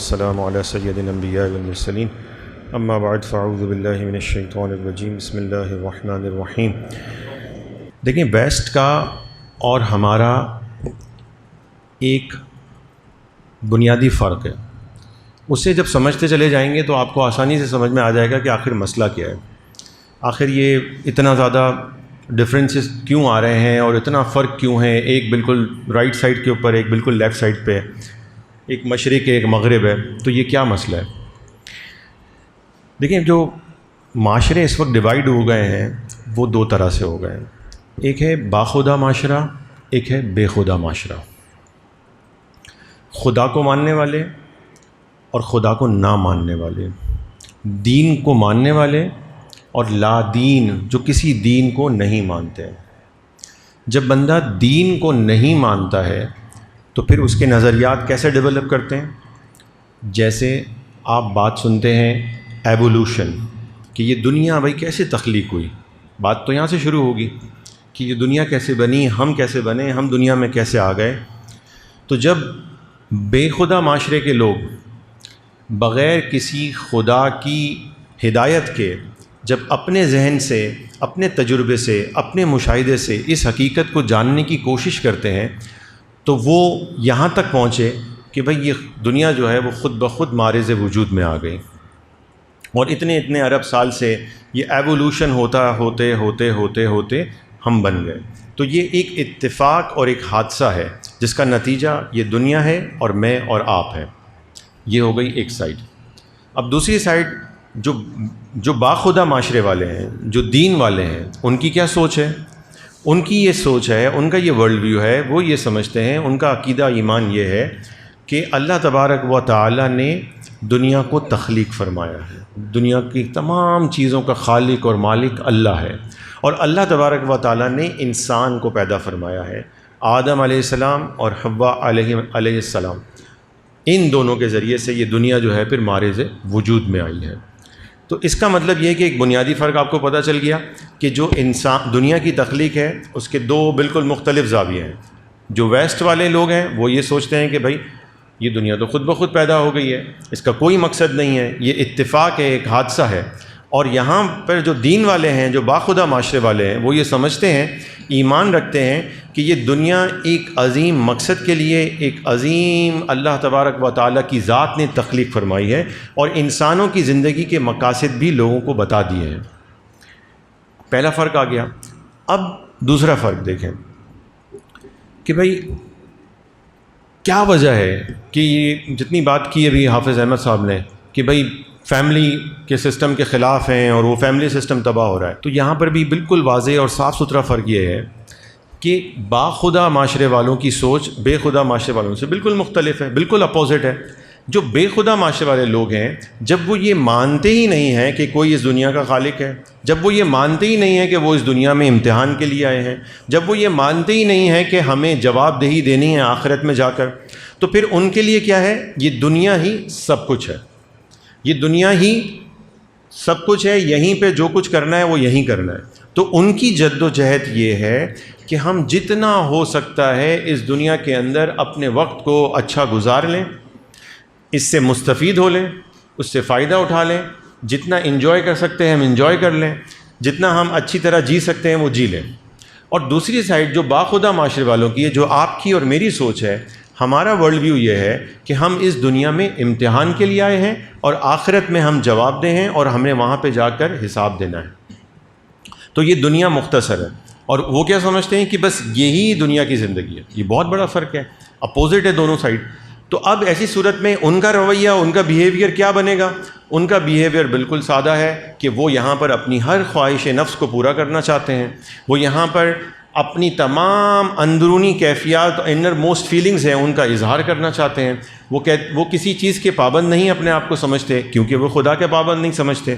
السلام علی سید الانبیاء والمرسلین اما بعد فاعوذ باللہ من الشیطان الرجیم بسم اللہ الرحمن الرحیم۔ دیکھیں، ویسٹ کا اور ہمارا ایک بنیادی فرق ہے، اسے جب سمجھتے چلے جائیں گے تو آپ کو آسانی سے سمجھ میں آ جائے گا کہ آخر مسئلہ کیا ہے، آخر یہ اتنا زیادہ ڈفرینسز کیوں آ رہے ہیں اور اتنا فرق کیوں ہے، ایک بالکل رائٹ سائڈ کے اوپر، ایک بالکل لیفٹ سائڈ پہ، ایک مشرق ہے ایک مغرب ہے، تو یہ کیا مسئلہ ہے۔ دیکھیں، جو معاشرے اس وقت ڈیوائیڈ ہو گئے ہیں وہ دو طرح سے ہو گئے ہیں، ایک ہے باخدا معاشرہ، ایک ہے بے خدا معاشرہ، خدا کو ماننے والے اور خدا کو نہ ماننے والے، دین کو ماننے والے اور لا دین جو کسی دین کو نہیں مانتے۔ جب بندہ دین کو نہیں مانتا ہے تو پھر اس کے نظریات کیسے ڈیولپ کرتے ہیں؟ جیسے آپ بات سنتے ہیں ایوولوشن، کہ یہ دنیا بھائی کیسے تخلیق ہوئی، بات تو یہاں سے شروع ہوگی کہ یہ دنیا کیسے بنی، ہم کیسے بنے، ہم دنیا میں کیسے آ گئے۔ تو جب بے خدا معاشرے کے لوگ بغیر کسی خدا کی ہدایت کے جب اپنے ذہن سے، اپنے تجربے سے، اپنے مشاہدے سے اس حقیقت کو جاننے کی کوشش کرتے ہیں تو وہ یہاں تک پہنچے کہ بھئی یہ دنیا جو ہے وہ خود بخود معرض وجود میں آ گئی، اور اتنے ارب سال سے یہ ایوولوشن ہوتے ہم بن گئے۔ تو یہ ایک اتفاق اور ایک حادثہ ہے جس کا نتیجہ یہ دنیا ہے اور میں اور آپ ہے۔ یہ ہو گئی ایک سائڈ۔ اب دوسری سائڈ جو باخدا معاشرے والے ہیں، جو دین والے ہیں، ان کی کیا سوچ ہے؟ ان کی یہ سوچ ہے، ان کا یہ ورلڈ ویو ہے، وہ یہ سمجھتے ہیں، ان کا عقیدہ ایمان یہ ہے کہ اللہ تبارک و تعالی نے دنیا کو تخلیق فرمایا ہے، دنیا کی تمام چیزوں کا خالق اور مالک اللہ ہے، اور اللہ تبارک و تعالی نے انسان کو پیدا فرمایا ہے، آدم علیہ السلام اور حوا علیہ السلام، ان دونوں کے ذریعے سے یہ دنیا جو ہے پھر معرض وجود میں آئی ہے۔ تو اس کا مطلب یہ ہے کہ ایک بنیادی فرق آپ کو پتہ چل گیا کہ جو انسان دنیا کی تخلیق ہے اس کے دو بالکل مختلف زاویے ہیں۔ جو ویسٹ والے لوگ ہیں وہ یہ سوچتے ہیں کہ بھائی یہ دنیا تو خود بخود پیدا ہو گئی ہے، اس کا کوئی مقصد نہیں ہے، یہ اتفاق ہے، ایک حادثہ ہے۔ اور یہاں پر جو دین والے ہیں، جو باخدا معاشرے والے ہیں، وہ یہ سمجھتے ہیں، ایمان رکھتے ہیں کہ یہ دنیا ایک عظیم مقصد کے لیے، ایک عظیم اللہ تبارک و تعالیٰ کی ذات نے تخلیق فرمائی ہے، اور انسانوں کی زندگی کے مقاصد بھی لوگوں کو بتا دیے ہیں۔ پہلا فرق آ گیا۔ اب دوسرا فرق دیکھیں کہ بھائی کیا وجہ ہے کہ یہ جتنی بات کی ابھی حافظ احمد صاحب نے کہ بھائی فیملی کے سسٹم کے خلاف ہیں اور وہ فیملی سسٹم تباہ ہو رہا ہے، تو یہاں پر بھی بالکل واضح اور صاف ستھرا فرق یہ ہے کہ باخدا معاشرے والوں کی سوچ بے خدا معاشرے والوں سے بالکل مختلف ہے، بالکل اپوزٹ ہے۔ جو بے خدا معاشرے والے لوگ ہیں، جب وہ یہ مانتے ہی نہیں ہیں کہ کوئی اس دنیا کا خالق ہے، جب وہ یہ مانتے ہی نہیں ہیں کہ وہ اس دنیا میں امتحان کے لیے آئے ہیں، جب وہ یہ مانتے ہی نہیں ہیں کہ ہمیں جواب دہی دینی ہے آخرت میں جا کر، تو پھر ان کے لیے کیا ہے؟ یہ دنیا ہی سب کچھ ہے، یہ دنیا ہی سب کچھ ہے، یہیں پہ جو کچھ کرنا ہے وہ یہیں کرنا ہے۔ تو ان کی جد و جہد یہ ہے کہ ہم جتنا ہو سکتا ہے اس دنیا کے اندر اپنے وقت کو اچھا گزار لیں، اس سے مستفید ہو لیں، اس سے فائدہ اٹھا لیں، جتنا انجوائے کر سکتے ہیں ہم انجوائے کر لیں، جتنا ہم اچھی طرح جی سکتے ہیں وہ جی لیں۔ اور دوسری سائڈ جو باخدا معاشرے والوں کی ہے، جو آپ کی اور میری سوچ ہے، ہمارا ورلڈ ویو یہ ہے کہ ہم اس دنیا میں امتحان کے لیے آئے ہیں اور آخرت میں ہم جواب دیں ہیں اور ہمیں وہاں پہ جا کر حساب دینا ہے۔ تو یہ دنیا مختصر ہے، اور وہ کیا سمجھتے ہیں کہ بس یہی دنیا کی زندگی ہے۔ یہ بہت بڑا فرق ہے، اپوزٹ ہے دونوں سائڈ۔ تو اب ایسی صورت میں ان کا رویہ، ان کا بیہیویئر کیا بنے گا؟ ان کا بیہیویئر بالکل سادہ ہے کہ وہ یہاں پر اپنی ہر خواہش نفس کو پورا کرنا چاہتے ہیں، وہ یہاں پر اپنی تمام اندرونی کیفیات، انر موسٹ فیلنگز ہیں، ان کا اظہار کرنا چاہتے ہیں۔ وہ کسی چیز کے پابند نہیں اپنے آپ کو سمجھتے، کیونکہ وہ خدا کے پابند نہیں سمجھتے،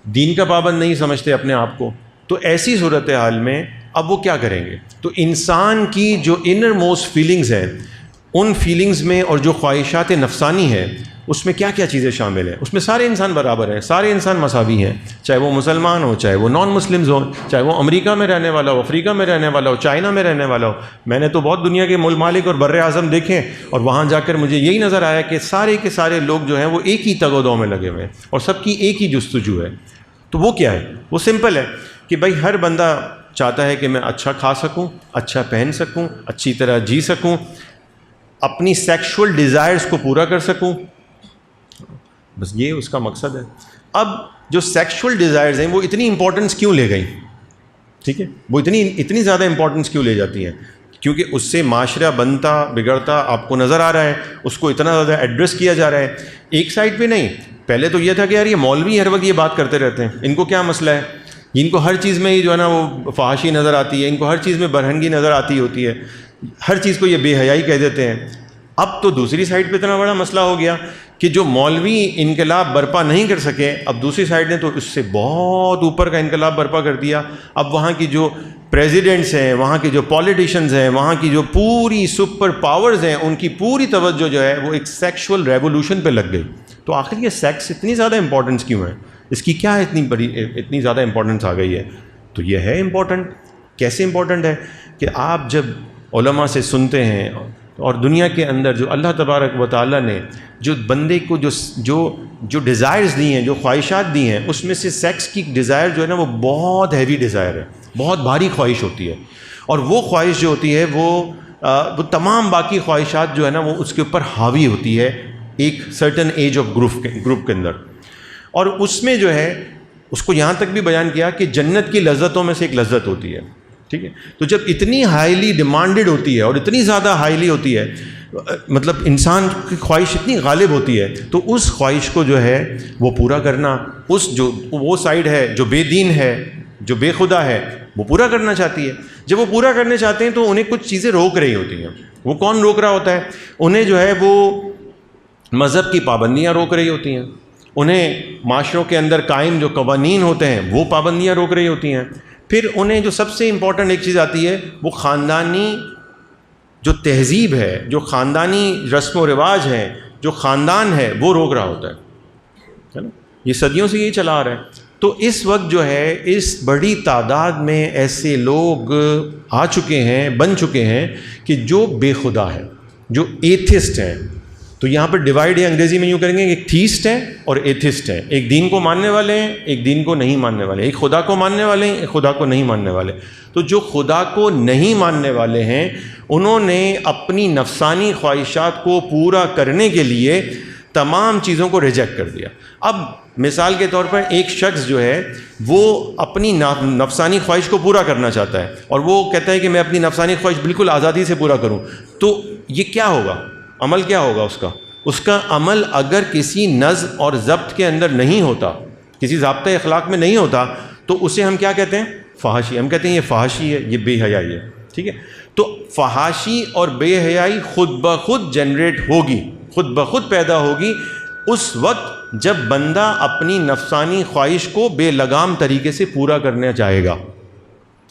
دین کا پابند نہیں سمجھتے اپنے آپ کو۔ تو ایسی صورتحال میں اب وہ کیا کریں گے؟ تو انسان کی جو انر موسٹ فیلنگز ہیں، ان فیلنگز میں اور جو خواہشات نفسانی ہے اس میں کیا کیا چیزیں شامل ہیں؟ اس میں سارے انسان برابر ہیں، سارے انسان مساوی ہیں، چاہے وہ مسلمان ہو، چاہے وہ نان مسلمز ہوں، چاہے وہ امریکہ میں رہنے والا ہو، افریقہ میں رہنے والا ہو، چائنا میں رہنے والا ہو۔ میں نے تو بہت دنیا کے ممالک اور بر اعظم دیکھے، اور وہاں جا کر مجھے یہی نظر آیا کہ سارے کے سارے لوگ جو ہیں وہ ایک ہی تگ و دو میں لگے ہوئے ہیں، اور سب کی ایک ہی جستجو ہے۔ تو وہ کیا ہے؟ وہ سمپل ہے کہ بھائی ہر بندہ چاہتا ہے کہ میں اچھا کھا سکوں، اچھا پہن سکوں، اچھی طرح جی سکوں، اپنی سیکشول ڈیزائرز کو پورا کر سکوں، بس یہ اس کا مقصد ہے۔ اب جو سیکشول ڈیزائرز ہیں وہ اتنی امپورٹنس کیوں لے گئیں؟ ٹھیک ہے، وہ اتنی زیادہ امپورٹنس کیوں لے جاتی ہیں؟ کیونکہ اس سے معاشرہ بنتا بگڑتا آپ کو نظر آ رہا ہے، اس کو اتنا زیادہ ایڈریس کیا جا رہا ہے۔ ایک سائڈ پہ نہیں، پہلے تو یہ تھا کہ یار یہ مولوی ہر وقت یہ بات کرتے رہتے ہیں، ان کو کیا مسئلہ ہے، ان کو ہر چیز میں جو ہے نا وہ فحاشی نظر آتی ہے، ان کو ہر چیز میں برہنگی نظر آتی ہوتی ہے، ہر چیز کو یہ بے حیائی کہہ دیتے ہیں۔ اب تو دوسری سائڈ پہ اتنا بڑا مسئلہ ہو گیا کہ جو مولوی انقلاب برپا نہیں کر سکے، اب دوسری سائڈ نے تو اس سے بہت اوپر کا انقلاب برپا کر دیا۔ اب وہاں کی جو پریزیڈنٹس ہیں، وہاں کے جو پولیٹیشنز ہیں، وہاں کی جو پوری سپر پاورز ہیں، ان کی پوری توجہ جو ہے وہ ایک سیکشول ریولوشن پہ لگ گئی۔ تو آخر یہ سیکس اتنی زیادہ امپورٹنس کیوں ہے؟ اس کی کیا اتنی زیادہ امپورٹنس آ گئی ہے؟ تو یہ ہے امپورٹنٹ۔ کیسے امپورٹنٹ ہے کہ آپ جب علماء سے سنتے ہیں اور دنیا کے اندر جو اللہ تبارک و تعالیٰ نے جو بندے کو جو ڈیزائرز دی ہیں، جو خواہشات دی ہیں، اس میں سے سیکس کی ڈیزائر جو ہے نا وہ بہت ہیوی ڈیزائر ہے، بہت بھاری خواہش ہوتی ہے، اور وہ خواہش جو ہوتی ہے وہ تمام باقی خواہشات جو ہے نا وہ اس کے اوپر حاوی ہوتی ہے ایک سرٹن ایج آف گروپ کے اندر۔ اور اس میں جو ہے اس کو یہاں تک بھی بیان کیا کہ جنت کی لذتوں میں سے ایک لذت ہوتی ہے، ٹھیک ہے؟ تو جب اتنی ہائیلی ڈیمانڈڈ ہوتی ہے اور اتنی زیادہ ہائیلی ہوتی ہے، مطلب انسان کی خواہش اتنی غالب ہوتی ہے، تو اس خواہش کو جو ہے وہ پورا کرنا، وہ سائڈ ہے جو بے دین ہے، جو بے خدا ہے، وہ پورا کرنا چاہتی ہے۔ جب وہ پورا کرنے چاہتے ہیں تو انہیں کچھ چیزیں روک رہی ہوتی ہیں۔ وہ کون روک رہا ہوتا ہے؟ انہیں جو ہے وہ مذہب کی پابندیاں روک رہی ہوتی ہیں، انہیں معاشروں کے اندر قائم جو قوانین ہوتے ہیں وہ پابندیاں روک رہی ہوتی ہیں۔ پھر انہیں جو سب سے امپورٹنٹ ایک چیز آتی ہے وہ خاندانی جو تہذیب ہے، جو خاندانی رسم و رواج ہیں، جو خاندان ہے، وہ روک رہا ہوتا ہے نا؟ یہ صدیوں سے یہی چلا آ رہا ہے۔ تو اس وقت جو ہے اس بڑی تعداد میں ایسے لوگ آ چکے ہیں، بن چکے ہیں کہ جو بے خدا ہے، جو ایتھسٹ ہیں۔ تو یہاں پر ڈیوائڈ ہے، انگریزی میں یوں کریں گے، ایک تھیسٹ ہے اور ایتھسٹ ہے، ایک دین کو ماننے والے ہیں، ایک دین کو نہیں ماننے والے، ایک خدا کو ماننے والے ہیں، ایک خدا کو نہیں ماننے والے۔ تو جو خدا کو نہیں ماننے والے ہیں انہوں نے اپنی نفسانی خواہشات کو پورا کرنے کے لیے تمام چیزوں کو ریجیکٹ کر دیا۔ اب مثال کے طور پر ایک شخص جو ہے وہ اپنی نفسانی خواہش کو پورا کرنا چاہتا ہے، اور وہ کہتا ہے کہ میں اپنی نفسانی خواہش بالکل آزادی سے پورا کروں، تو یہ کیا ہوگا؟ عمل کیا ہوگا اس کا عمل اگر کسی نظم اور ضبط کے اندر نہیں ہوتا، کسی ضابطۂ اخلاق میں نہیں ہوتا، تو اسے ہم کیا کہتے ہیں؟ فحاشی۔ ہم کہتے ہیں یہ فحاشی ہے، یہ بے حیائی ہے، ٹھیک ہے؟ تو فحاشی اور بے حیائی خود بخود جنریٹ ہوگی، خود بخود پیدا ہوگی اس وقت جب بندہ اپنی نفسانی خواہش کو بے لگام طریقے سے پورا کرنا چاہے گا،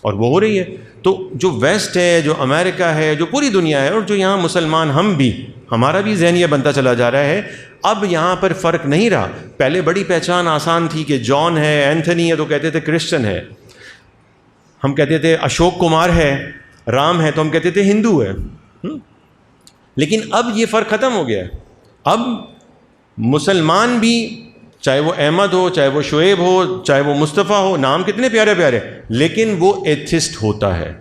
اور وہ ہو رہی ہے۔ تو جو ویسٹ ہے، جو امریکہ ہے، جو پوری دنیا ہے، اور جو یہاں مسلمان ہم بھی، ہمارا بھی ذہن یہ بنتا چلا جا رہا ہے۔ اب یہاں پر فرق نہیں رہا۔ پہلے بڑی پہچان آسان تھی کہ جان ہے، اینتھنی ہے تو کہتے تھے کرسچن ہے، ہم کہتے تھے اشوک کمار ہے، رام ہے تو ہم کہتے تھے ہندو ہے۔ لیکن اب یہ فرق ختم ہو گیا ہے۔ اب مسلمان بھی، چاہے وہ احمد ہو، چاہے وہ شعیب ہو، چاہے وہ مصطفیٰ ہو، نام کتنے پیارے پیارے، لیکن وہ ایتھسٹ ہوتا ہے،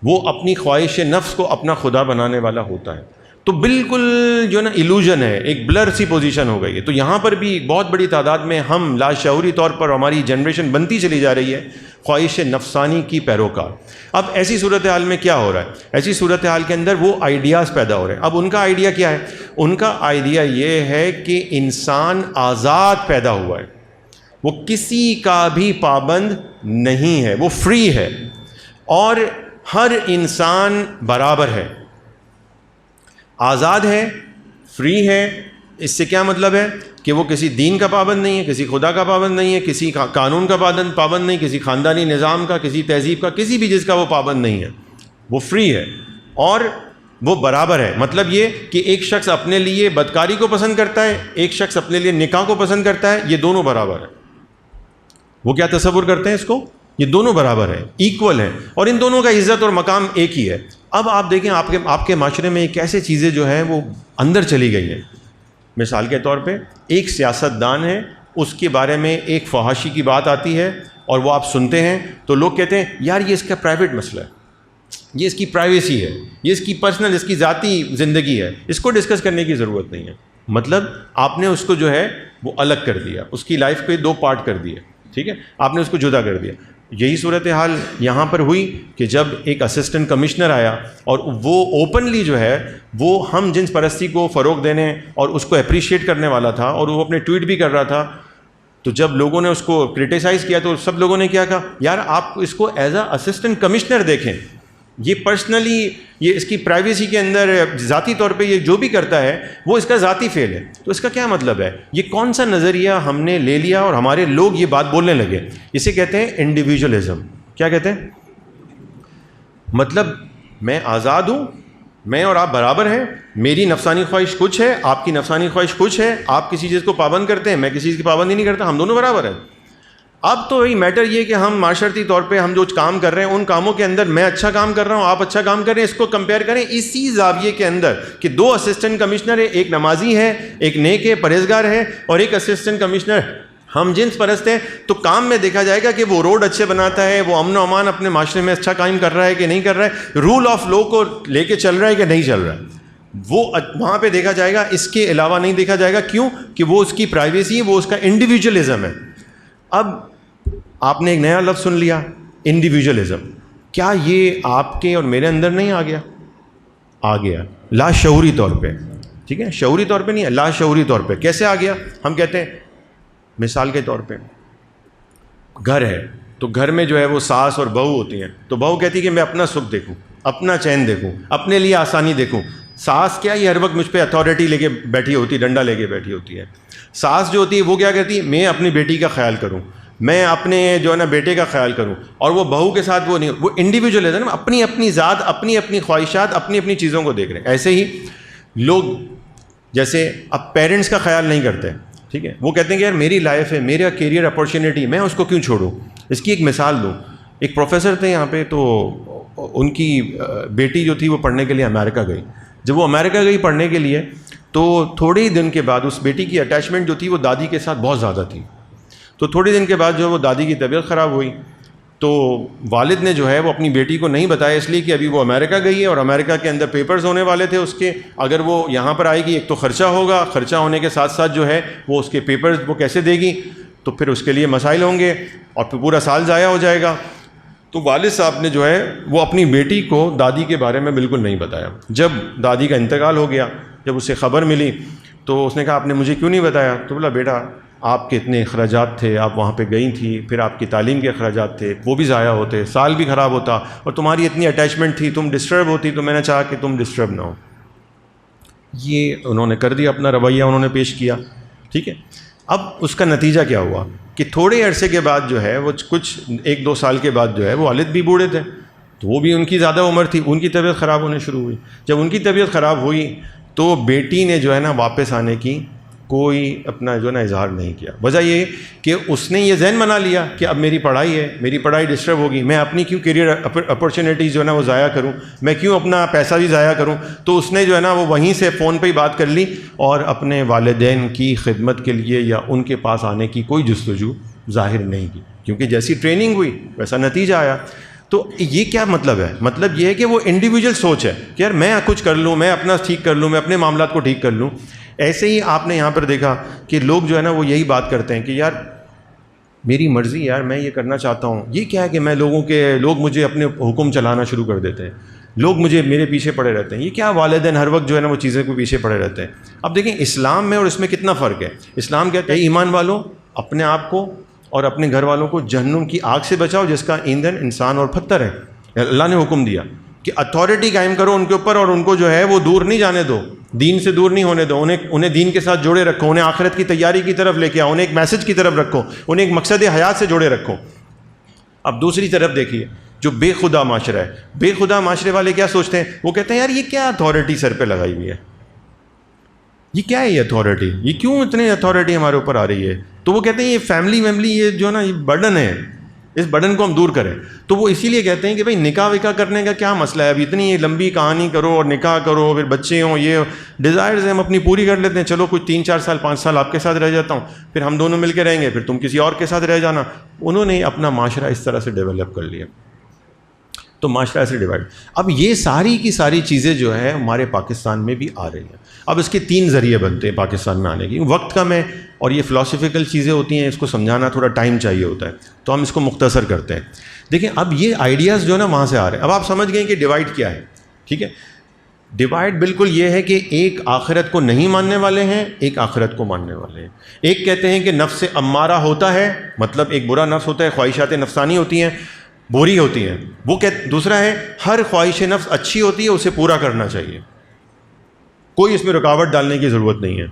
وہ اپنی خواہش نفس کو اپنا خدا بنانے والا ہوتا ہے۔ تو بالکل جو ہے نا ایلوژن ہے، ایک بلر سی پوزیشن ہو گئی ہے۔ تو یہاں پر بھی بہت بڑی تعداد میں ہم لاشعوری طور پر ہماری جنریشن بنتی چلی جا رہی ہے خواہش نفسانی کی پیروکار۔ اب ایسی صورتحال میں کیا ہو رہا ہے؟ ایسی صورتحال کے اندر وہ آئیڈیاز پیدا ہو رہے ہیں۔ اب ان کا آئیڈیا کیا ہے؟ ان کا آئیڈیا یہ ہے کہ انسان آزاد پیدا ہوا ہے، وہ کسی کا بھی پابند نہیں ہے، وہ فری ہے، اور ہر انسان برابر ہے، آزاد ہے، فری ہے۔ اس سے کیا مطلب ہے؟ کہ وہ کسی دین کا پابند نہیں ہے، کسی خدا کا پابند نہیں ہے، کسی قانون کا پابند نہیں، کسی خاندانی نظام کا، کسی تہذیب کا، کسی بھی چیز کا وہ پابند نہیں ہے، وہ فری ہے۔ اور وہ برابر ہے. مطلب یہ کہ ایک شخص اپنے لیے بدکاری کو پسند کرتا ہے, ایک شخص اپنے لیے نکاح کو پسند کرتا ہے, یہ دونوں برابر ہیں. وہ کیا تصور کرتے ہیں اس کو؟ یہ دونوں برابر ہیں, ایکول ہیں, اور ان دونوں کا عزت اور مقام ایک ہی ہے. اب آپ دیکھیں آپ کے معاشرے میں کیسے چیزیں جو ہیں وہ اندر چلی گئی ہیں. مثال کے طور پہ ایک سیاست دان ہے, اس کے بارے میں ایک فحاشی کی بات آتی ہے اور وہ آپ سنتے ہیں تو لوگ کہتے ہیں یار یہ اس کا پرائیویٹ مسئلہ ہے, یہ اس کی پرائیویسی ہے, یہ اس کی پرسنل, اس کی ذاتی زندگی ہے, اس کو ڈسکس کرنے کی ضرورت نہیں ہے. مطلب آپ نے اس کو جو ہے وہ الگ کر دیا, اس کی لائف کے 2 پارٹ کر دیے. ٹھیک ہے, آپ نے اس کو جدا کر دیا. یہی صورتحال یہاں پر ہوئی کہ جب ایک اسسٹنٹ کمشنر آیا اور وہ اوپنلی جو ہے وہ ہم جنس پرستی کو فروغ دینے اور اس کو اپریشیٹ کرنے والا تھا, اور وہ اپنے ٹویٹ بھی کر رہا تھا. تو جب لوگوں نے اس کو کرٹیسائز کیا تو سب لوگوں نے کیا کہا, یار آپ اس کو ایز اے اسسٹنٹ کمشنر دیکھیں, یہ پرسنلی یہ اس کی پرائیویسی کے اندر ذاتی طور پہ یہ جو بھی کرتا ہے وہ اس کا ذاتی فعل ہے. تو اس کا کیا مطلب ہے؟ یہ کون سا نظریہ ہم نے لے لیا اور ہمارے لوگ یہ بات بولنے لگے؟ اسے کہتے ہیں انڈیویجولزم. کیا کہتے ہیں؟ مطلب میں آزاد ہوں, میں اور آپ برابر ہیں, میری نفسانی خواہش کچھ ہے, آپ کی نفسانی خواہش کچھ ہے, آپ کسی چیز کو پابند کرتے ہیں, میں کسی چیز کی پابندی نہیں کرتا, ہم دونوں برابر ہیں. اب تو یہ میٹر یہ کہ ہم معاشرتی طور پہ ہم جو کام کر رہے ہیں ان کاموں کے اندر میں اچھا کام کر رہا ہوں, آپ اچھا کام کر رہے ہیں, اس کو کمپیئر کریں اسی زاویے کے اندر کہ 2 اسسٹنٹ کمشنر ہے, ایک نمازی ہے, ایک نیک ہے, پرہیزگار ہے, اور ایک اسسٹنٹ کمشنر ہم جنس پرست ہیں. تو کام میں دیکھا جائے گا کہ وہ روڈ اچھے بناتا ہے, وہ امن و امان اپنے معاشرے میں اچھا قائم کر رہا ہے کہ نہیں کر رہا ہے, رول آف لا کو لے کے چل رہا ہے کہ نہیں چل رہا ہے. وہ وہاں پہ دیکھا جائے گا, اس کے علاوہ نہیں دیکھا جائے گا. کیوں؟ کہ وہ اس کی پرائیویسی ہے, وہ اس کا انڈیویجولزم ہے. اب آپ نے ایک نیا لفظ سن لیا, انڈیویجولزم. کیا یہ آپ کے اور میرے اندر نہیں آ گیا؟ آ گیا, لاشعوری طور پہ. ٹھیک ہے, شعوری طور پہ نہیں ہے, لاشعوری طور پہ. کیسے آ گیا؟ ہم کہتے ہیں مثال کے طور پہ گھر ہے, تو گھر میں جو ہے وہ ساس اور بہو ہوتی ہیں. تو بہو کہتی ہے کہ میں اپنا سکھ دیکھوں, اپنا چین دیکھوں, اپنے لیے آسانی دیکھوں. ساس کیا یہ ہر وقت مجھ پہ اتھارٹی لے کے بیٹھی ہوتی, ڈنڈا لے کے بیٹھی ہوتی ہے. ساس جو ہوتی ہے وہ کیا کرتی ہے, میں اپنی بیٹی کا خیال کروں, میں اپنے جو ہے نا بیٹے کا خیال کروں. اور وہ بہو کے ساتھ وہ نہیں, وہ انڈیویجول ہے نا, اپنی اپنی ذات, اپنی اپنی خواہشات, اپنی اپنی چیزوں کو دیکھ رہے ہیں. ایسے ہی لوگ جیسے اب پیرنٹس کا خیال نہیں کرتے. ٹھیک ہے, وہ کہتے ہیں کہ یار میری لائف ہے, میرا کیریئر اپارچونیٹی, میں اس کو کیوں چھوڑوں. اس کی ایک مثال دوں. ایک پروفیسر تھے یہاں پہ, تو ان کی بیٹی جو تھی وہ پڑھنے کے لیے امریکہ گئی. جب وہ امریکہ گئی پڑھنے کے لیے تو تھوڑے ہی دن کے بعد اس بیٹی کی اٹیچمنٹ جو تھی وہ دادی کے ساتھ بہت زیادہ تھی. تو تھوڑے دن کے بعد جو ہے وہ دادی کی طبیعت خراب ہوئی. تو والد نے جو ہے وہ اپنی بیٹی کو نہیں بتایا, اس لیے کہ ابھی وہ امریکہ گئی ہے اور امریکہ کے اندر پیپرز ہونے والے تھے اس کے. اگر وہ یہاں پر آئے گی ایک تو خرچہ ہوگا, خرچہ ہونے کے ساتھ ساتھ جو ہے وہ اس کے پیپرز وہ کیسے دے گی, تو پھر اس کے لیے مسائل ہوں گے اور پھر پورا سال ضائع ہو جائے گا. تو والد صاحب نے جو ہے وہ اپنی بیٹی کو دادی کے بارے میں بالکل نہیں بتایا. جب دادی کا انتقال ہو گیا, جب اسے خبر ملی تو اس نے کہا آپ نے مجھے کیوں نہیں بتایا. تو بولا بیٹا آپ کے اتنے اخراجات تھے, آپ وہاں پہ گئی تھی, پھر آپ کی تعلیم کے اخراجات تھے, وہ بھی ضائع ہوتے, سال بھی خراب ہوتا, اور تمہاری اتنی اٹیچمنٹ تھی, تم ڈسٹرب ہوتی, تو میں نے چاہا کہ تم ڈسٹرب نہ ہو. یہ انہوں نے کر دیا, اپنا رویہ انہوں نے پیش کیا. ٹھیک ہے, اب اس کا نتیجہ کیا ہوا کہ تھوڑے عرصے کے بعد جو ہے وہ کچھ 1-2 سال کے بعد جو ہے وہ والد بھی بوڑھے تھے, تو وہ بھی ان کی زیادہ عمر تھی, ان کی طبیعت خراب ہونے شروع ہوئی. جب ان کی طبیعت خراب ہوئی تو بیٹی نے جو ہے نا واپس آنے کی کوئی اپنا جو ہے نا اظہار نہیں کیا. وجہ یہ کہ اس نے یہ ذہن بنا لیا کہ اب میری پڑھائی ہے, میری پڑھائی ڈسٹرب ہوگی, میں اپنی کیوں کیریئر اپرچونیٹیز جو ہے نا وہ ضائع کروں, میں کیوں اپنا پیسہ بھی ضائع کروں. تو اس نے جو ہے نا وہ وہیں سے فون پہ ہی بات کر لی اور اپنے والدین کی خدمت کے لیے یا ان کے پاس آنے کی کوئی جستجو ظاہر نہیں کی, کیونکہ جیسی ٹریننگ ہوئی ویسا نتیجہ آیا. تو یہ کیا مطلب ہے؟ مطلب یہ ہے کہ وہ انڈیویجول سوچ ہے کہ یار میں کچھ کر لوں, میں اپنا ٹھیک کر لوں, میں اپنے معاملات کو ٹھیک کر لوں. ایسے ہی آپ نے یہاں پر دیکھا کہ لوگ جو ہے نا وہ یہی بات کرتے ہیں کہ یار میری مرضی, یار میں یہ کرنا چاہتا ہوں. یہ کیا ہے کہ میں لوگ مجھے اپنے حکم چلانا شروع کر دیتے ہیں, لوگ مجھے میرے پیچھے پڑے رہتے ہیں. یہ کیا والدین ہر وقت جو ہے نا وہ چیزیں کو پیچھے پڑے رہتے ہیں. اب دیکھیں اسلام میں اور اس میں کتنا فرق ہے. اسلام کہتا ہے ایمان والوں اپنے آپ کو اور اپنے گھر والوں کو جہنم کی آگ سے بچاؤ جس کا ایندھن انسان اور پتھر ہے. اللہ نے حکم دیا کہ اتھارٹی قائم کرو ان کے اوپر اور ان کو جو ہے وہ دور نہیں جانے دو, دین سے دور نہیں ہونے دو, انہیں دین کے ساتھ جوڑے رکھو, انہیں آخرت کی تیاری کی طرف لے کے آؤ, انہیں ایک میسج کی طرف رکھو, انہیں ایک مقصد حیات سے جوڑے رکھو. اب دوسری طرف دیکھیے جو بے خدا معاشرہ ہے. بے خدا معاشرے والے کیا سوچتے ہیں؟ وہ کہتے ہیں یار یہ کیا اتھارٹی سر پہ لگائی ہوئی ہے, یہ کیا ہے یہ اتھارٹی, یہ کیوں اتنے اتھارٹی ہمارے اوپر آ رہی ہے. تو وہ کہتے ہیں یہ فیملی یہ جو ہے نا یہ برڈن ہے, اس برڈن کو ہم دور کریں. تو وہ اسی لیے کہتے ہیں کہ بھائی نکاح وکاح کرنے کا کیا مسئلہ ہے, اب اتنی یہ لمبی کہانی کرو اور نکاح کرو, پھر بچے ہوں, یہ ڈیزائرز ہم اپنی پوری کر لیتے ہیں, چلو کچھ 3-4 سال 5 سال آپ کے ساتھ رہ جاتا ہوں, پھر ہم دونوں مل کے رہیں گے, پھر تم کسی اور کے ساتھ رہ جانا. انہوں نے اپنا معاشرہ اس طرح سے ڈیولپ کر لیا, تو معاشرہ ایسے ڈیوائڈ. اب یہ ساری کی ساری چیزیں جو ہے ہمارے پاکستان میں بھی آ رہی ہیں. اب اس کے 3 ذریعے بنتے ہیں پاکستان میں آنے کی. وقت کم ہے اور یہ فلاسفیکل چیزیں ہوتی ہیں, اس کو سمجھانا تھوڑا ٹائم چاہیے ہوتا ہے, تو ہم اس کو مختصر کرتے ہیں. دیکھیں اب یہ آئیڈیاز جو ہے نا وہاں سے آ رہے ہیں. اب آپ سمجھ گئے کہ ڈیوائڈ کیا ہے, ٹھیک ہے. ڈیوائڈ بالکل یہ ہے کہ ایک آخرت کو نہیں ماننے والے ہیں, ایک آخرت کو ماننے والے ہیں. ایک کہتے ہیں کہ نفس امارہ ہوتا ہے, مطلب ایک برا نفس ہوتا ہے, خواہشات نفسانی ہوتی ہیں, بری ہوتی ہیں. وہ دوسرا ہے ہر خواہش نفس اچھی ہوتی ہے, اسے پورا کرنا چاہیے, کوئی اس میں رکاوٹ ڈالنے کی ضرورت نہیں ہے.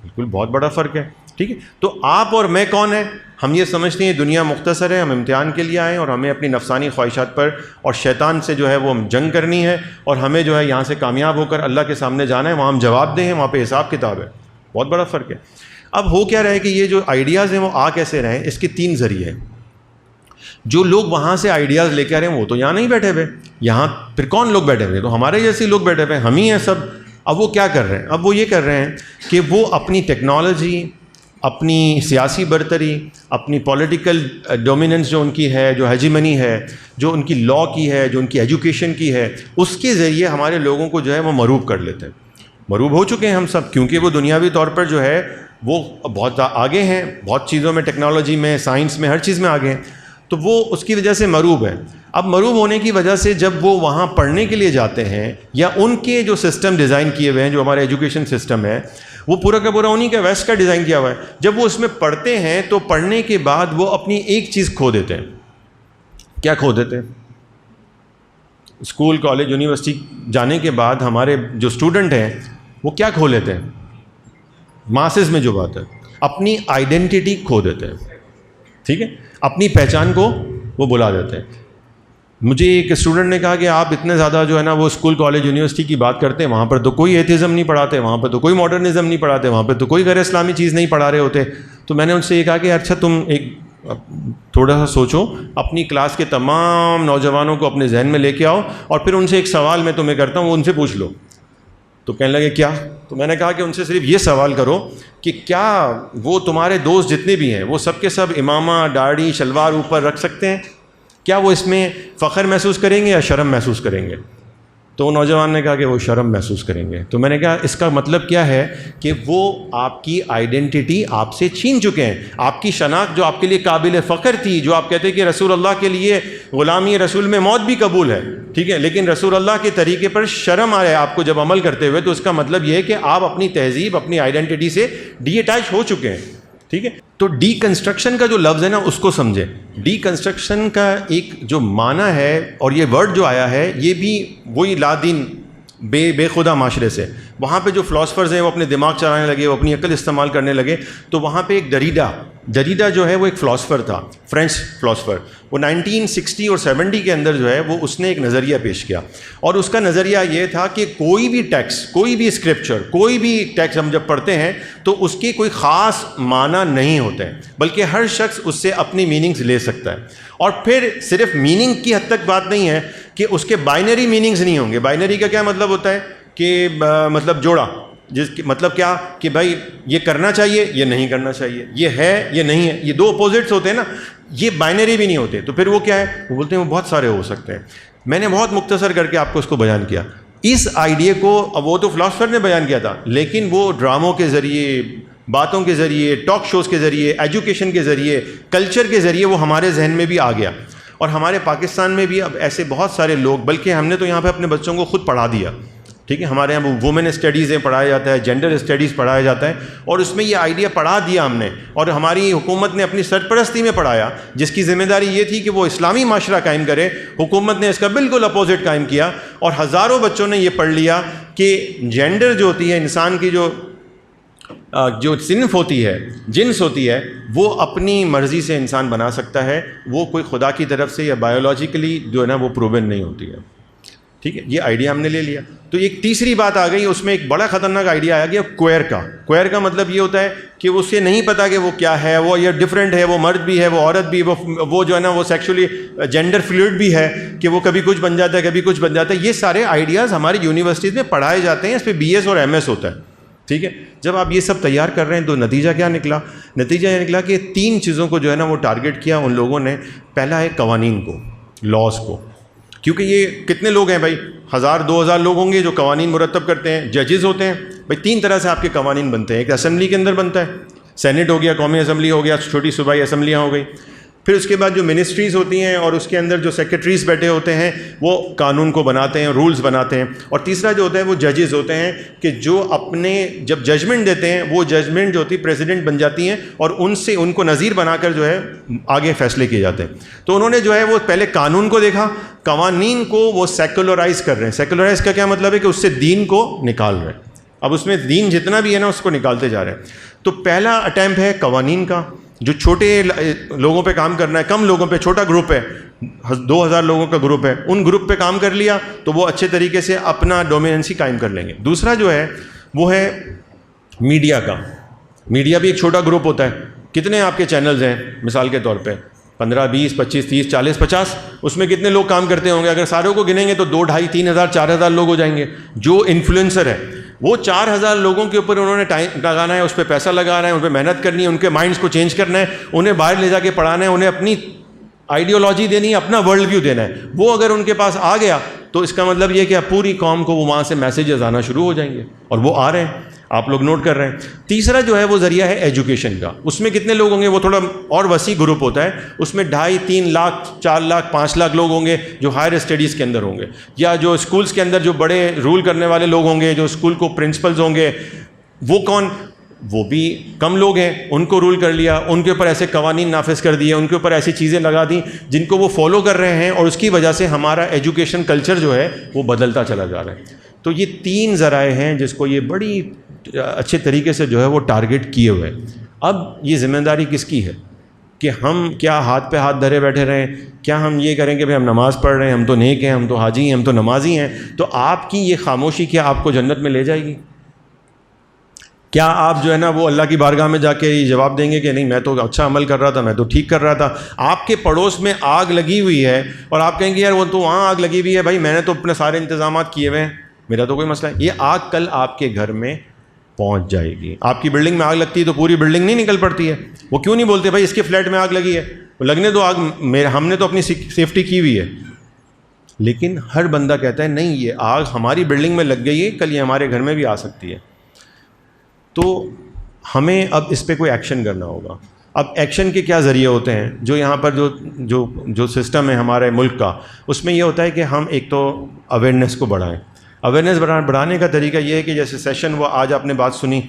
بالکل بہت بڑا فرق ہے, ٹھیک ہے. تو آپ اور میں کون ہیں؟ ہم یہ سمجھتے ہیں دنیا مختصر ہے, ہم امتحان کے لیے آئے ہیں اور ہمیں اپنی نفسانی خواہشات پر اور شیطان سے جو ہے وہ جنگ کرنی ہے, اور ہمیں جو ہے یہاں سے کامیاب ہو کر اللہ کے سامنے جانا ہے, وہاں ہم جواب دیں ہیں, وہاں پہ حساب کتاب ہے. بہت بڑا فرق ہے. اب ہو کیا رہے کہ یہ جو آئیڈیاز ہیں وہ آ کیسے رہے ہیں, اس کے 3 ذریعے ہیں. جو لوگ وہاں سے آئیڈیاز لے کے آ رہے ہیں وہ تو یہاں نہیں بیٹھے ہوئے, یہاں پھر کون لوگ بیٹھے ہوئے؟ تو ہمارے جیسے لوگ بیٹھے ہوئے, ہم ہی ہیں سب. اب وہ کیا کر رہے ہیں؟ اب وہ یہ کر رہے ہیں کہ وہ اپنی ٹیکنالوجی, اپنی سیاسی برتری, اپنی پولیٹیکل ڈومیننس جو ان کی ہے, جو ہیجیمنی ہے, جو ان کی لا کی ہے, جو ان کی ایجوکیشن کی ہے, اس کے ذریعے ہمارے لوگوں کو جو ہے وہ مروب کر لیتے ہیں. مروب ہو چکے ہیں ہم سب, کیونکہ وہ دنیاوی طور پر جو ہے وہ بہت آگے ہیں, بہت چیزوں میں, ٹیکنالوجی میں, سائنس میں, ہر چیز میں آگے ہیں. تو وہ اس کی وجہ سے مروب ہے. اب مروب ہونے کی وجہ سے جب وہ وہاں پڑھنے کے لیے جاتے ہیں, یا ان کے جو سسٹم ڈیزائن کیے ہوئے ہیں, جو ہمارے ایجوکیشن سسٹم ہے, وہ پورا کا پورا انہی کا ویسٹ کا ڈیزائن کیا ہوا ہے. جب وہ اس میں پڑھتے ہیں تو پڑھنے کے بعد وہ اپنی ایک چیز کھو دیتے ہیں. کیا کھو دیتے ہیں؟ اسکول, کالج, یونیورسٹی جانے کے بعد ہمارے جو اسٹوڈنٹ ہیں وہ کیا کھو لیتے ہیں؟ ماسز میں جو بات ہے, اپنی آئیڈینٹی کھو دیتے ہیں, ٹھیک ہے. اپنی پہچان کو وہ بلا دیتے ہیں. مجھے ایک اسٹوڈنٹ نے کہا کہ آپ اتنے زیادہ جو ہے نا وہ اسکول, کالج, یونیورسٹی کی بات کرتے ہیں, وہاں پر تو کوئی ایتھیزم نہیں پڑھاتے, وہاں پہ تو کوئی ماڈرنزم نہیں پڑھاتے, وہاں پہ تو کوئی غیر اسلامی چیز نہیں پڑھا رہے ہوتے. تو میں نے ان سے یہ کہا کہ اچھا تم ایک تھوڑا سا سوچو, اپنی کلاس کے تمام نوجوانوں کو اپنے ذہن میں لے کے آؤ, اور پھر ان سے ایک سوال میں تمہیں کرتا ہوں, وہ ان سے پوچھ لو. تو کہنے لگے کیا؟ تو میں نے کہا کہ ان سے صرف یہ سوال کرو کہ کیا وہ تمہارے دوست جتنے بھی ہیں وہ سب کے سب امامہ, داڑھی, شلوار اوپر رکھ سکتے ہیں؟ کیا وہ اس میں فخر محسوس کریں گے یا شرم محسوس کریں گے؟ تو وہ نوجوان نے کہا کہ وہ شرم محسوس کریں گے. تو میں نے کہا اس کا مطلب کیا ہے کہ وہ آپ کی آئیڈینٹی آپ سے چھین چکے ہیں. آپ کی شناخت جو آپ کے لیے قابل فخر تھی, جو آپ کہتے ہیں کہ رسول اللہ کے لیے غلامی رسول میں موت بھی قبول ہے, ٹھیک ہے, لیکن رسول اللہ کے طریقے پر شرم آ رہا ہے آپ کو جب عمل کرتے ہوئے, تو اس کا مطلب یہ ہے کہ آپ اپنی تہذیب, اپنی آئیڈینٹی سے ڈی اٹیچ ہو چکے ہیں, ٹھیک ہے. تو ڈی کنسٹرکشن کا جو لفظ ہے نا اس کو سمجھیں. ڈی کنسٹرکشن کا ایک جو معنی ہے, اور یہ ورڈ جو آیا ہے یہ بھی وہی لا دین بے خدا معاشرے سے. وہاں پہ جو فلاسفرز ہیں وہ اپنے دماغ چلانے لگے, وہ اپنی عقل استعمال کرنے لگے. تو وہاں پہ ایک دریڈا جو ہے وہ ایک فلاسفر تھا, فرینچ فلاسفر. وہ 1960 اور 70 کے اندر جو ہے وہ اس نے ایک نظریہ پیش کیا, اور اس کا نظریہ یہ تھا کہ کوئی بھی ٹیکسٹ, کوئی بھی اسکرپچر, کوئی بھی ٹیکسٹ ہم جب پڑھتے ہیں تو اس کے کوئی خاص معنی نہیں ہوتے ہیں, بلکہ ہر شخص اس سے اپنی میننگز لے سکتا ہے. اور پھر صرف میننگ کی حد تک بات نہیں ہے کہ اس کے بائنری میننگز نہیں ہوں گے. بائنری کا کیا مطلب ہوتا ہے کہ مطلب جوڑا, جس کی مطلب کیا کہ بھائی یہ کرنا چاہیے, یہ نہیں کرنا چاہیے, یہ ہے, یہ نہیں ہے, یہ 2 اپوزٹس ہوتے ہیں نا, یہ بائنری بھی نہیں ہوتے. تو پھر وہ کیا ہے, وہ بولتے ہیں وہ بہت سارے ہو سکتے ہیں. میں نے بہت مختصر کر کے آپ کو اس کو بیان کیا. اس آئیڈیا کو وہ تو فلاسفر نے بیان کیا تھا, لیکن وہ ڈراموں کے ذریعے, باتوں کے ذریعے, ٹاک شوز کے ذریعے, ایجوکیشن کے ذریعے, کلچر کے ذریعے وہ ہمارے ذہن میں بھی آ گیا. اور ہمارے پاکستان میں بھی اب ایسے بہت سارے لوگ, بلکہ ہم نے تو یہاں پہ اپنے بچوں کو خود پڑھا دیا, ٹھیک ہے. ہمارے یہاں وومن اسٹڈیز پڑھایا جاتا ہے, جینڈر اسٹڈیز پڑھایا جاتا ہے, اور اس میں یہ آئیڈیا پڑھا دیا ہم نے, اور ہماری حکومت نے اپنی سرپرستی میں پڑھایا, جس کی ذمہ داری یہ تھی کہ وہ اسلامی معاشرہ قائم کرے. حکومت نے اس کا بالکل اپوزٹ قائم کیا, اور ہزاروں بچوں نے یہ پڑھ لیا کہ جینڈر جو ہوتی ہے, انسان کی جو جو صنف ہوتی ہے، جنس ہوتی ہے، وہ اپنی مرضی سے انسان بنا سکتا ہے، وہ کوئی خدا کی طرف سے یا بایولوجیکلی جو ہے نا وہ پروون نہیں ہوتی ہے. ٹھیک ہے، یہ آئیڈیا ہم نے لے لیا. تو ایک تیسری بات آ گئی، اس میں ایک بڑا خطرناک آئیڈیا آ گیا کوئر کا. کوئر کا مطلب یہ ہوتا ہے کہ اسے نہیں پتا کہ وہ کیا ہے، وہ یہ ڈفرینٹ ہے، وہ مرد بھی ہے، وہ عورت بھی، وہ جو ہے نا وہ سیکشولی جینڈر فلوئڈ بھی ہے، کہ وہ کبھی کچھ بن جاتا ہے کبھی کچھ بن جاتا ہے. یہ سارے آئیڈیاز ہماری یونیورسٹیز میں پڑھائے جاتے ہیں، اس پہ BS اور MS ہوتا ہے. ٹھیک ہے، جب آپ یہ سب تیار کر رہے ہیں تو نتیجہ کیا نکلا؟ نتیجہ یہ نکلا کہ 3 چیزوں کو جو ہے نا وہ ٹارگٹ کیا ان لوگوں نے. پہلا ہے قوانین کو، لاز کو، کیونکہ یہ کتنے لوگ ہیں بھائی، 1000-2000 لوگ ہوں گے جو قوانین مرتب کرتے ہیں. ججز ہوتے ہیں بھائی، 3 طرح سے آپ کے قوانین بنتے ہیں. ایک اسمبلی کے اندر بنتا ہے، سینٹ ہو گیا، قومی اسمبلی ہو گیا، چھوٹی صوبائی اسمبلیاں ہو گئی. پھر اس کے بعد جو منسٹریز ہوتی ہیں اور اس کے اندر جو سیکرٹریز بیٹھے ہوتے ہیں وہ قانون کو بناتے ہیں، رولز بناتے ہیں. اور تیسرا جو ہوتا ہے وہ ججز ہوتے ہیں کہ جو اپنے جب ججمنٹ دیتے ہیں وہ ججمنٹ جو ہوتی ہے پریزیڈنٹ بن جاتی ہیں اور ان سے ان کو نظیر بنا کر جو ہے آگے فیصلے کیے جاتے ہیں. تو انہوں نے جو ہے وہ پہلے قانون کو دیکھا، قوانین کو وہ سیکولرائز کر رہے ہیں. سیکولرائز کا کیا مطلب ہے کہ اس سے دین کو نکال رہے ہیں. اب اس میں دین جتنا بھی ہے نا اس کو نکالتے جا رہے ہیں. تو پہلا اٹیمپٹ ہے قوانین کا، جو چھوٹے لوگوں پہ کام کرنا ہے، کم لوگوں پہ، چھوٹا گروپ ہے، 2000 لوگوں کا گروپ ہے، ان گروپ پہ کام کر لیا تو وہ اچھے طریقے سے اپنا ڈومیننسی قائم کر لیں گے. دوسرا جو ہے وہ ہے میڈیا کا. میڈیا بھی ایک چھوٹا گروپ ہوتا ہے. کتنے آپ کے چینلز ہیں مثال کے طور پہ؟ 15, 20, 25, 30, 40, 50. اس میں کتنے لوگ کام کرتے ہوں گے؟ اگر ساروں کو گنیں گے تو 2, 2.5, 3 ہزار 4 ہزار لوگ ہو جائیں گے. جو انفلوئنسر ہے وہ 4000 لوگوں کے اوپر انہوں نے ٹائم لگانا ہے، اس پہ پیسہ لگانا ہے، ان پہ محنت کرنی ہے، ان کے مائنڈس کو چینج کرنا ہے، انہیں باہر لے جا کے پڑھانا ہے، انہیں اپنی آئیڈیالوجی دینی ہے، اپنا ورلڈ ویو دینا ہے. وہ اگر ان کے پاس آ گیا تو اس کا مطلب یہ کہ پوری قوم کو وہ وہاں سے میسیجز آنا شروع ہو جائیں گے، اور وہ آ رہے ہیں، آپ لوگ نوٹ کر رہے ہیں. تیسرا جو ہے وہ ذریعہ ہے ایجوکیشن کا. اس میں کتنے لوگ ہوں گے؟ وہ تھوڑا اور وسیع گروپ ہوتا ہے. اس میں 2.5-3 لاکھ 4 لاکھ 5 لاکھ لوگ ہوں گے جو ہائر اسٹڈیز کے اندر ہوں گے، یا جو اسکولز کے اندر جو بڑے رول کرنے والے لوگ ہوں گے، جو اسکول کو پرنسپلز ہوں گے. وہ کون؟ وہ بھی کم لوگ ہیں، ان کو رول کر لیا، ان کے اوپر ایسے قوانین نافذ کر دیے، ان کے اوپر ایسی چیزیں لگا دیں جن کو وہ فالو کر رہے ہیں، اور اس کی وجہ سے ہمارا ایجوکیشن کلچر جو ہے وہ بدلتا چلا جا رہا ہے. تو یہ 3 ذرائع ہیں جس کو یہ بڑی اچھے طریقے سے جو ہے وہ ٹارگٹ کیے ہوئے. اب یہ ذمہ داری کس کی ہے کہ ہم کیا ہاتھ پہ ہاتھ دھرے بیٹھے رہیں؟ کیا ہم یہ کریں کہ بھائی ہم نماز پڑھ رہے ہیں، ہم تو نیک ہیں، ہم تو حاجی ہیں، ہم تو نمازی ہیں؟ تو آپ کی یہ خاموشی کیا آپ کو جنت میں لے جائے گی؟ کیا آپ جو ہے نا وہ اللہ کی بارگاہ میں جا کے یہ جواب دیں گے کہ نہیں میں تو اچھا عمل کر رہا تھا، میں تو ٹھیک کر رہا تھا؟ آپ کے پڑوس میں آگ لگی ہوئی ہے اور آپ کہیں گے یار وہ تو وہاں آگ لگی ہوئی ہے، بھائی میں نے تو اپنے سارے انتظامات کیے ہوئے ہیں، میرا تو کوئی مسئلہ ہے. یہ آگ کل آپ کے گھر میں پہنچ جائے گی. آپ کی بلڈنگ میں آگ لگتی ہے تو پوری بلڈنگ نہیں نکل پڑتی ہے. وہ کیوں نہیں بولتے بھائی اس کے فلیٹ میں آگ لگی ہے؟ وہ لگنے دو آگ، ہم نے تو اپنی سیفٹی کی ہوئی ہے. لیکن ہر بندہ کہتا ہے نہیں یہ آگ ہماری بلڈنگ میں لگ گئی ہے، کل یہ ہمارے گھر میں بھی آ سکتی ہے. تو ہمیں اب اس پہ کوئی ایکشن کرنا ہوگا. اب ایکشن کے کیا ذریعے ہوتے ہیں؟ جو یہاں پر جو سسٹم ہے ہمارے ملک کا، اس میں یہ ہوتا ہے کہ ہم ایک تو اویئرنیس کو بڑھائیں. اویئرنیس بڑھانے کا طریقہ یہ ہے کہ جیسے سیشن وہ آج آپ نے بات سنی،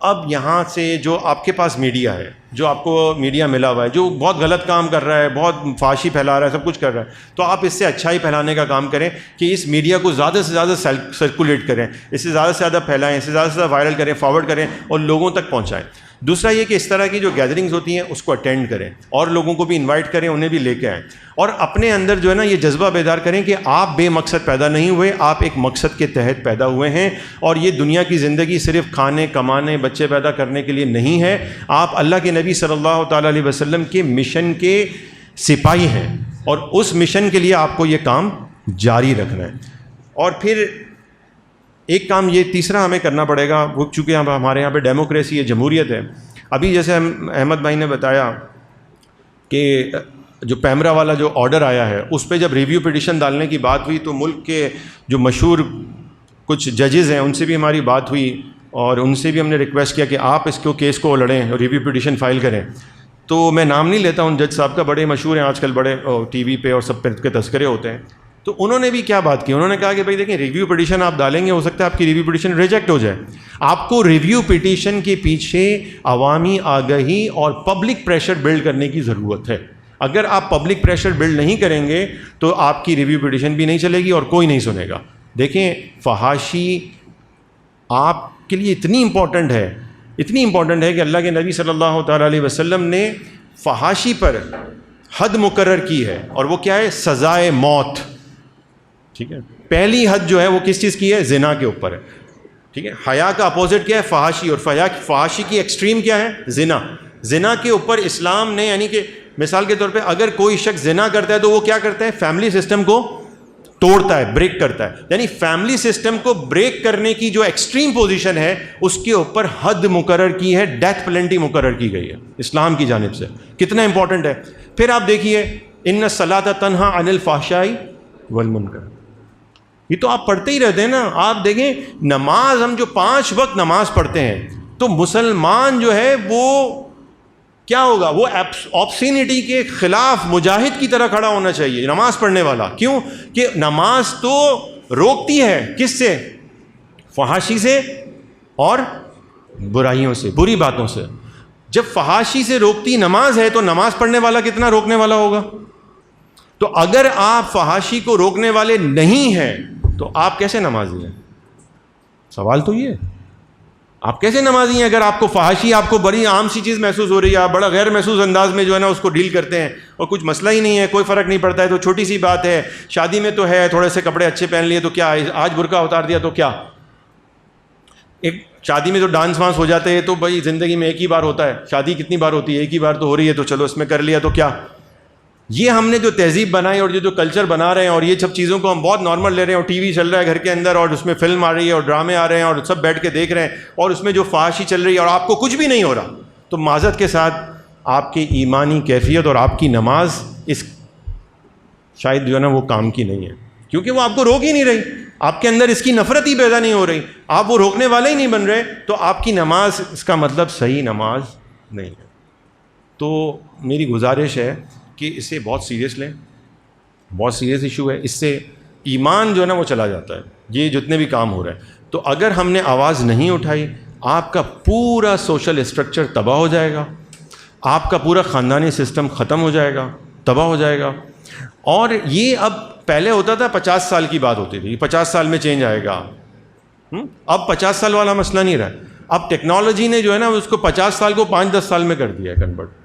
اب یہاں سے جو آپ کے پاس میڈیا ہے، جو آپ کو میڈیا ملا ہوا ہے، جو بہت غلط کام کر رہا ہے، بہت فحاشی پھیلا رہا ہے، سب کچھ کر رہا ہے، تو آپ اس سے اچھائی پھیلانے کا کام کریں کہ اس میڈیا کو زیادہ سے زیادہ سرکولیٹ کریں، اس سے زیادہ پھیلائیں، اس سے زیادہ وائرل کریں، فارورڈ کریں اور لوگوں تک پہنچائیں. دوسرا یہ کہ اس طرح کی جو گیدرنگز ہوتی ہیں اس کو اٹینڈ کریں اور لوگوں کو بھی انوائٹ کریں، انہیں بھی لے کے آئیں، اور اپنے اندر جو ہے نا یہ جذبہ بیدار کریں کہ آپ بے مقصد پیدا نہیں ہوئے، آپ ایک مقصد کے تحت پیدا ہوئے ہیں، اور یہ دنیا کی زندگی صرف کھانے کمانے بچے پیدا کرنے کے لیے نہیں ہے. آپ اللہ کے نبی صلی اللہ تعالیٰ علیہ وسلم کے مشن کے سپاہی ہیں، اور اس مشن کے لیے آپ کو یہ کام جاری رکھنا ہے. اور پھر ایک کام یہ تیسرا ہمیں کرنا پڑے گا، وہ چونکہ ہمارے یہاں پہ ڈیموکریسی ہے، جمہوریت ہے. ابھی جیسے احمد بھائی نے بتایا کہ جو پیمرا والا جو آرڈر آیا ہے اس پہ جب ریویو پٹیشن ڈالنے کی بات ہوئی تو ملک کے جو مشہور کچھ ججز ہیں ان سے بھی ہماری بات ہوئی، اور ان سے بھی ہم نے ریکویسٹ کیا کہ آپ اس کو کیس کو لڑیں اور ریویو پٹیشن فائل کریں. تو میں نام نہیں لیتا ان جج صاحب کا، بڑے مشہور ہیں آج کل، بڑے ٹی وی پہ اور سب پہ کے تذکرے ہوتے ہیں. تو انہوں نے بھی کیا بات کی، انہوں نے کہا کہ بھائی دیکھیں ریویو پٹیشن آپ ڈالیں گے، ہو سکتا ہے آپ کی ریویو پٹیشن ریجیکٹ ہو جائے. آپ کو ریویو پٹیشن کے پیچھے عوامی آگہی اور پبلک پریشر بلڈ کرنے کی ضرورت ہے. اگر آپ پبلک پریشر بلڈ نہیں کریں گے تو آپ کی ریویو پٹیشن بھی نہیں چلے گی اور کوئی نہیں سنے گا. دیکھیں فحاشی آپ کے لیے اتنی امپورٹنٹ ہے اتنی امپورٹنٹ ہے کہ اللہ کے نبی صلی اللہ تعالیٰ علیہ وسلم نے فحاشی پر حد مقرر کی ہے، اور وہ کیا ہے؟ سزائے موت. ٹھیک ہے، پہلی حد جو ہے وہ کس چیز کی ہے؟ زنا کے اوپر ہے. ٹھیک ہے، حیا کا اپوزٹ کیا ہے؟ فحاشی. اور فحاشی کی ایکسٹریم کیا ہے؟ زنا. زنا کے اوپر اسلام نے، یعنی کہ مثال کے طور پہ اگر کوئی شخص زنا کرتا ہے تو وہ کیا کرتا ہے؟ فیملی سسٹم کو توڑتا ہے، بریک کرتا ہے. یعنی فیملی سسٹم کو بریک کرنے کی جو ایکسٹریم پوزیشن ہے اس کے اوپر حد مقرر کی ہے، ڈیتھ پلنٹی مقرر کی گئی ہے اسلام کی جانب سے. کتنا امپورٹنٹ ہے. پھر آپ دیکھیے ان الصلاۃ تنہا عن الفحشاء والمنکر، یہ تو آپ پڑھتے ہی رہتے ہیں نا. آپ دیکھیں نماز، ہم جو 5 وقت نماز پڑھتے ہیں تو مسلمان جو ہے وہ کیا ہوگا؟ وہ آبسینٹی کے خلاف مجاہد کی طرح کھڑا ہونا چاہیے نماز پڑھنے والا. کیوں؟ کہ نماز تو روکتی ہے کس سے؟ فحاشی سے اور برائیوں سے، بری باتوں سے. جب فحاشی سے روکتی نماز ہے تو نماز پڑھنے والا کتنا روکنے والا ہوگا؟ تو اگر آپ فحاشی کو روکنے والے نہیں ہیں تو آپ کیسے نمازی ہیں؟ سوال تو یہ ہے، آپ کیسے نمازی ہیں اگر آپ کو فحاشی آپ کو بڑی عام سی چیز محسوس ہو رہی ہے، آپ بڑا غیر محسوس انداز میں جو ہے نا اس کو ڈیل کرتے ہیں اور کچھ مسئلہ ہی نہیں ہے، کوئی فرق نہیں پڑتا ہے، تو چھوٹی سی بات ہے. شادی میں تو ہے تھوڑے سے کپڑے اچھے پہن لیے تو کیا، آج برقع اتار دیا تو کیا. ایک شادی میں تو ڈانس وانس ہو جاتے ہیں تو بھائی زندگی میں ایک ہی بار ہوتا ہے. شادی کتنی بار ہوتی ہے؟ ایک ہی بار تو ہو رہی ہے، تو چلو اس میں کر لیا تو کیا. یہ ہم نے جو تہذیب بنائی اور جو کلچر بنا رہے ہیں اور یہ سب چیزوں کو ہم بہت نارمل لے رہے ہیں، اور ٹی وی چل رہا ہے گھر کے اندر اور اس میں فلم آ رہی ہے اور ڈرامے آ رہے ہیں اور سب بیٹھ کے دیکھ رہے ہیں اور اس میں جو فحاشی چل رہی ہے اور آپ کو کچھ بھی نہیں ہو رہا، تو معذرت کے ساتھ آپ کی ایمانی کیفیت اور آپ کی نماز اس شاید جو ہے نا وہ کام کی نہیں ہے، کیونکہ وہ آپ کو روک ہی نہیں رہی، آپ کے اندر اس کی نفرت ہی پیدا نہیں ہو رہی، آپ وہ روکنے والے ہی نہیں بن رہے، تو آپ کی نماز اس کا مطلب صحیح نماز نہیں ہے. تو میری گزارش ہے کہ اسے بہت سیریس لیں، بہت سیریس ایشو ہے، اس سے ایمان جو ہے نا وہ چلا جاتا ہے، یہ جتنے بھی کام ہو رہے ہیں. تو اگر ہم نے آواز نہیں اٹھائی آپ کا پورا سوشل اسٹرکچر تباہ ہو جائے گا، آپ کا پورا خاندانی سسٹم ختم ہو جائے گا، تباہ ہو جائے گا. اور یہ اب پہلے ہوتا تھا 50 سال کی بات ہوتی تھی، 50 سال میں چینج آئے گا. اب 50 سال والا مسئلہ نہیں رہا، اب ٹیکنالوجی نے جو ہے نا اس کو 50 سال کو 5-10 سال میں کر دیا ہے کنورٹ.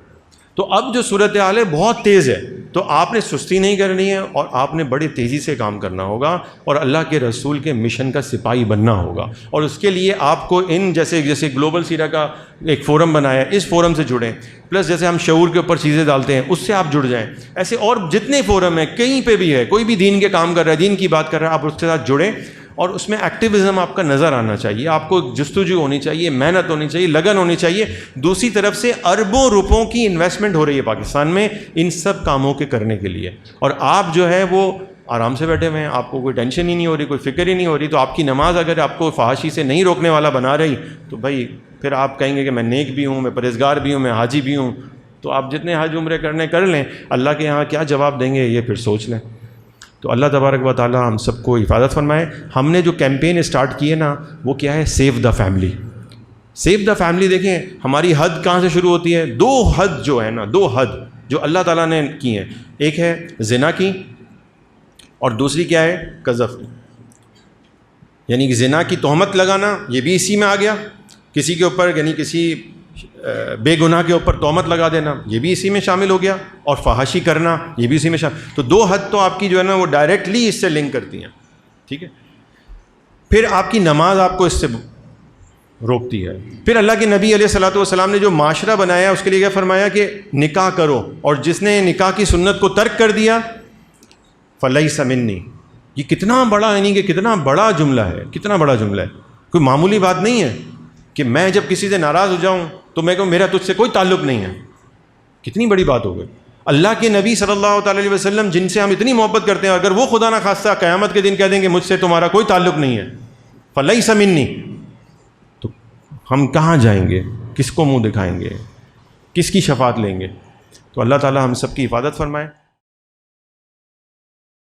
تو اب جو صورتحال ہے بہت تیز ہے، تو آپ نے سستی نہیں کرنی ہے اور آپ نے بڑی تیزی سے کام کرنا ہوگا اور اللہ کے رسول کے مشن کا سپاہی بننا ہوگا. اور اس کے لیے آپ کو ان جیسے گلوبل سیرا کا ایک فورم بنایا ہے، اس فورم سے جڑیں، پلس جیسے ہم شعور کے اوپر چیزیں ڈالتے ہیں اس سے آپ جڑ جائیں. ایسے اور جتنے فورم ہیں کہیں پہ بھی ہے، کوئی بھی دین کے کام کر رہا ہے، دین کی بات کر رہا ہے، آپ اس کے ساتھ جڑیں اور اس میں ایکٹیویزم آپ کا نظر آنا چاہیے، آپ کو جستجو ہونی چاہیے، محنت ہونی چاہیے، لگن ہونی چاہیے. دوسری طرف سے اربوں روپوں کی انویسٹمنٹ ہو رہی ہے پاکستان میں ان سب کاموں کے کرنے کے لیے، اور آپ جو ہے وہ آرام سے بیٹھے ہوئے ہیں، آپ کو کوئی ٹینشن ہی نہیں ہو رہی، کوئی فکر ہی نہیں ہو رہی. تو آپ کی نماز اگر آپ کو فحاشی سے نہیں روکنے والا بنا رہی تو بھائی پھر آپ کہیں گے کہ میں نیک بھی ہوں، میں پرہیزگار بھی ہوں، میں حاجی بھی ہوں. تو آپ جتنے حج عمرے کرنے کر لیں، اللہ کے یہاں کیا جواب دیں گے یہ پھر سوچ لیں. تو اللہ تبارک و تعالی ہم سب کو حفاظت فرمائے. ہم نے جو کیمپین اسٹارٹ کی ہے نا وہ کیا ہے؟ Save the family. Save the family. دیکھیں ہماری حد کہاں سے شروع ہوتی ہے؟ 2 حد جو ہے نا، 2 حد جو اللہ تعالیٰ نے کی ہیں، ایک ہے زنا کی اور دوسری کیا ہے؟ قذف کی. یعنی کہ زنا کی تہمت لگانا یہ بھی اسی میں آ گیا، کسی کے اوپر یعنی کسی بے گناہ کے اوپر تہمت لگا دینا یہ بھی اسی میں شامل ہو گیا، اور فحاشی کرنا یہ بھی اسی میں شامل. تو 2 حد تو آپ کی جو ہے نا وہ ڈائریکٹلی اس سے لنک کرتی ہیں. ٹھیک ہے. پھر آپ کی نماز آپ کو اس سے روکتی ہے. پھر اللہ کے نبی علیہ الصلوۃ والسلام نے جو معاشرہ بنایا اس کے لیے کیا فرمایا کہ نکاح کرو، اور جس نے نکاح کی سنت کو ترک کر دیا فلیس منی. یہ کتنا بڑا، یعنی کہ کتنا بڑا جملہ ہے، کتنا بڑا جملہ ہے، کوئی معمولی بات نہیں ہے کہ میں جب کسی سے ناراض ہو جاؤں تو میں کہوں میرا تجھ سے کوئی تعلق نہیں ہے. کتنی بڑی بات ہو گئی. اللہ کے نبی صلی اللہ تعالی علیہ وسلم جن سے ہم اتنی محبت کرتے ہیں، اگر وہ خدا نہ خواستہ قیامت کے دن کہہ دیں کہ مجھ سے تمہارا کوئی تعلق نہیں ہے، فلیس منی، تو ہم کہاں جائیں گے؟ کس کو منہ دکھائیں گے؟ کس کی شفاعت لیں گے؟ تو اللہ تعالی ہم سب کی حفاظت فرمائے.